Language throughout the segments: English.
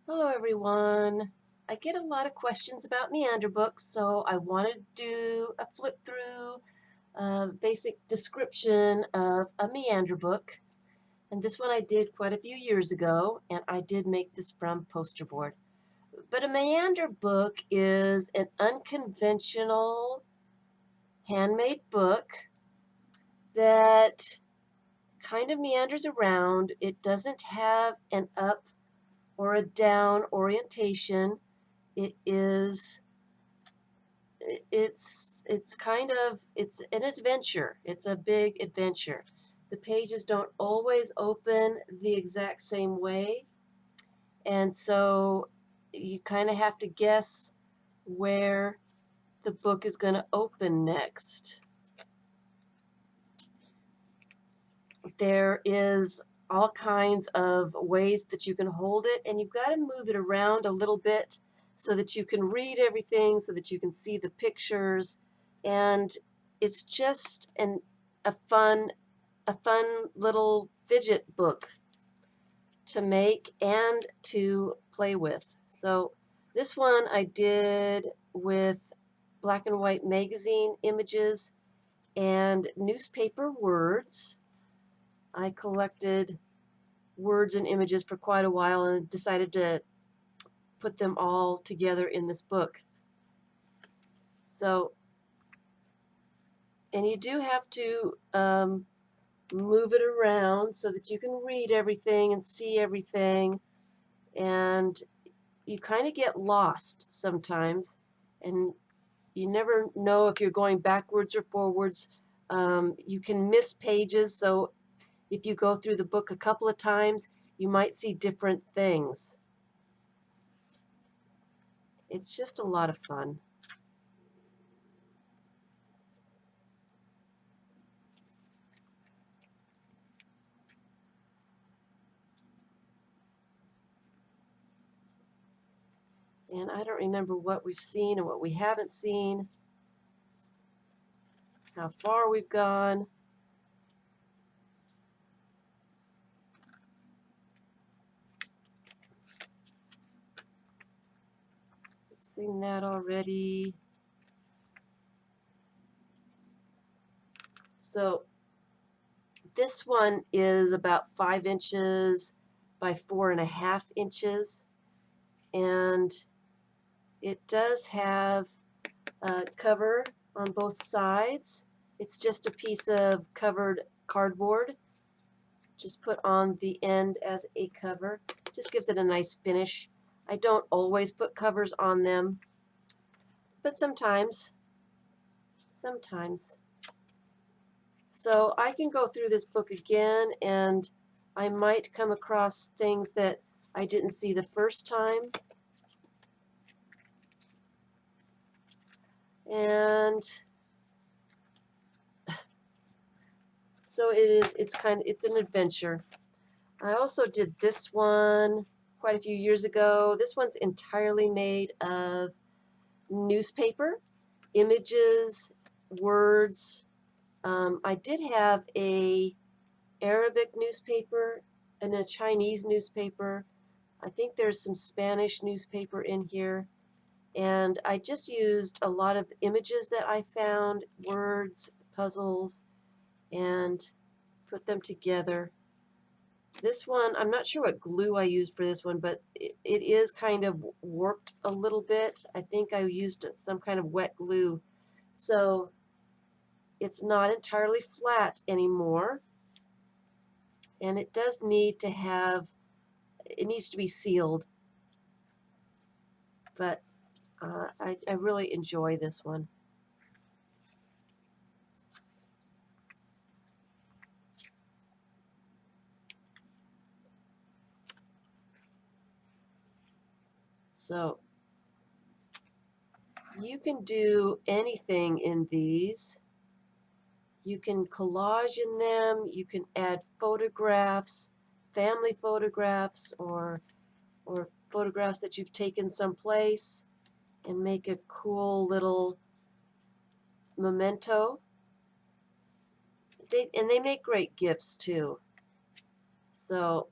Hello everyone. I get a lot of questions about Meander Books, so I want to do a flip through basic description of a Meander book. And this one I did quite a few years ago, and I did make this from poster board. But a Meander book is an unconventional handmade book that kind of meanders around. It doesn't have an up or a down orientation. It is it's an adventure. It's a big adventure. The pages don't always open the exact same way, and so you kind of have to guess where the book is going to open next. There is all kinds of ways that you can hold it, and you've got to move it around a little bit so that you can read everything, so that you can see the pictures, and it's just a fun little fidget book to make and to play with. So this one I did with black and white magazine images and newspaper words. I collected words and images for quite a while and decided to put them all together in this book. So, and you do have to move it around so that you can read everything and see everything, and you kind of get lost sometimes, and you never know if you're going backwards or forwards. You can miss pages, so if you go through the book a couple of times, you might see different things. It's just a lot of fun. And I don't remember what we've seen and what we haven't seen, how far we've gone. We've seen that already. So this one is about 5 inches by 4.5 inches, and it does have a cover on both sides. It's just a piece of covered cardboard, just put on the end as a cover. Just gives it a nice finish. I don't always put covers on them, but sometimes. So I can go through this book again, and I might come across things that I didn't see the first time. And so it's an adventure. I also did this one quite a few years ago. This one's entirely made of newspaper, images, words. I did have a Arabic newspaper and a Chinese newspaper. I think there's some Spanish newspaper in here. And I just used a lot of images that I found, words, puzzles, and put them together. This one, I'm not sure what glue I used for this one, but it is kind of warped a little bit. I think I used some kind of wet glue. So it's not entirely flat anymore. And it does need to have, it needs to be sealed. But I really enjoy this one. So you can do anything in these. You can collage in them. You can add photographs, family photographs, or photographs that you've taken someplace, and make a cool little memento. They make great gifts too. So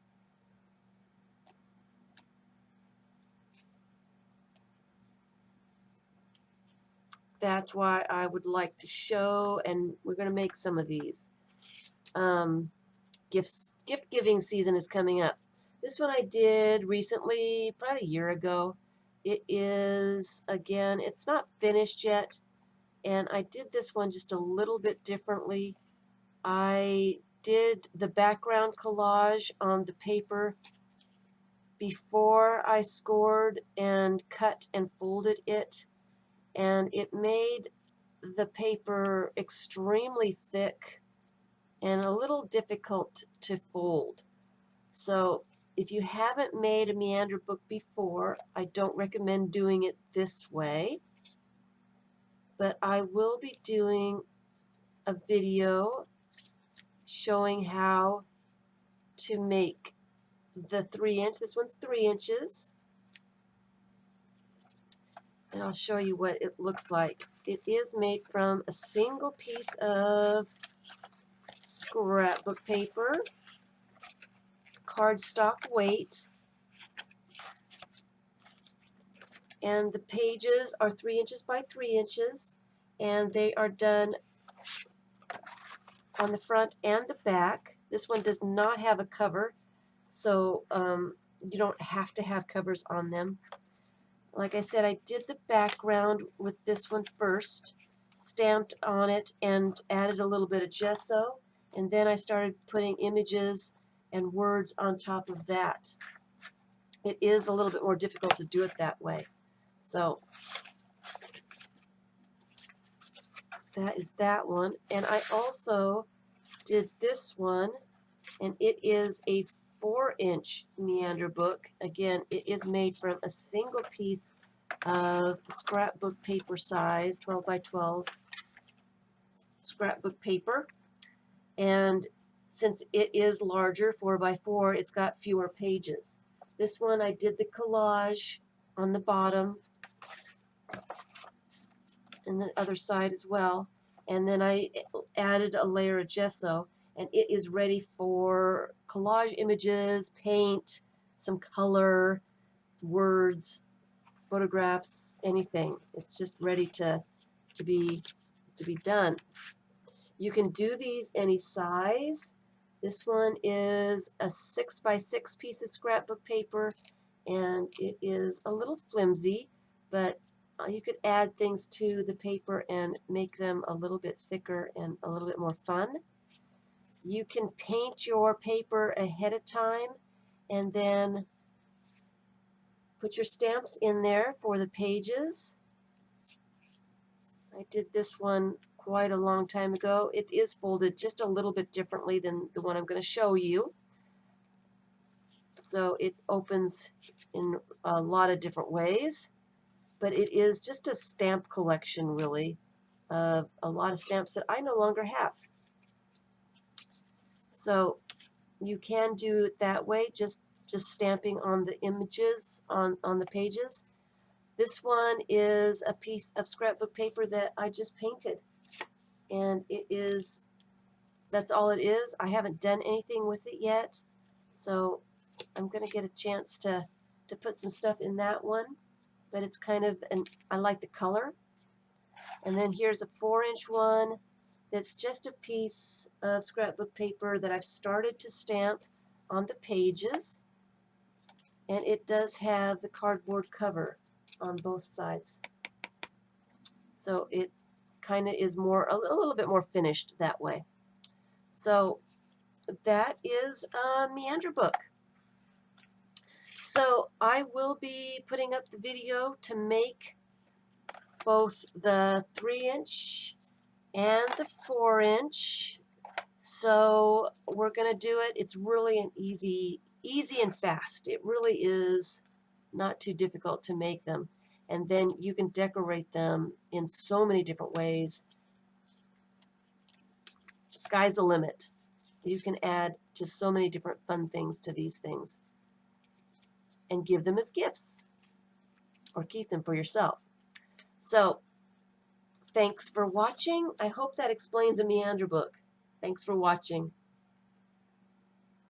that's why I would like to show, and we're going to make some of these. Gift giving season is coming up. This one I did recently, about a year ago. It is, again, it's not finished yet, and I did this one just a little bit differently. I did the background collage on the paper before I scored and cut and folded it, and it made the paper extremely thick and a little difficult to fold. So if you haven't made a Meander book before, I don't recommend doing it this way, but I will be doing a video showing how to make the 3-inch. This one's 3 inches, and I'll show you what it looks like. It is made from a single piece of scrapbook paper, cardstock weight, and the pages are 3 inches by 3 inches, and they are done on the front and the back. This one does not have a cover, so you don't have to have covers on them. Like I said, I did the background with this one first, stamped on it and added a little bit of gesso, and then I started putting images and words on top of that. It is a little bit more difficult to do it that way. So that is that one. And I also did this one, and it is a 4-inch Meander book. Again, it is made from a single piece of scrapbook paper size, 12 by 12 scrapbook paper. And since it is larger, 4 by 4, it's got fewer pages. This one I did the collage on the bottom and the other side as well. And then I added a layer of gesso, and it is ready for collage images, paint, some color, words, photographs, anything. It's just ready to be done. You can do these any size. This one is a 6 by 6 piece of scrapbook paper, and it is a little flimsy, but you could add things to the paper and make them a little bit thicker and a little bit more fun. You can paint your paper ahead of time and then put your stamps in there for the pages. I did this one quite a long time ago. It is folded just a little bit differently than the one I'm going to show you. So it opens in a lot of different ways, but it is just a stamp collection, really, of a lot of stamps that I no longer have. So you can do it that way, just stamping on the images on the pages. This one is a piece of scrapbook paper that I just painted, and that's all it is. I haven't done anything with it yet, so I'm going to get a chance to put some stuff in that one, but it's kind of, I like the color. And then here's a 4-inch one that's just a piece of scrapbook paper that I've started to stamp on the pages, and it does have the cardboard cover on both sides. So it kind of is more, a little bit more finished that way. So that is a Meander book. So I will be putting up the video to make both the 3-inch and the 4-inch. So we're going to do it. It's really an easy and fast. It really is not too difficult to make them. And then you can decorate them in so many different ways. Sky's the limit. You can add just so many different fun things to these things and give them as gifts or keep them for yourself. So thanks for watching. I hope that explains a Meander book. Thanks for watching.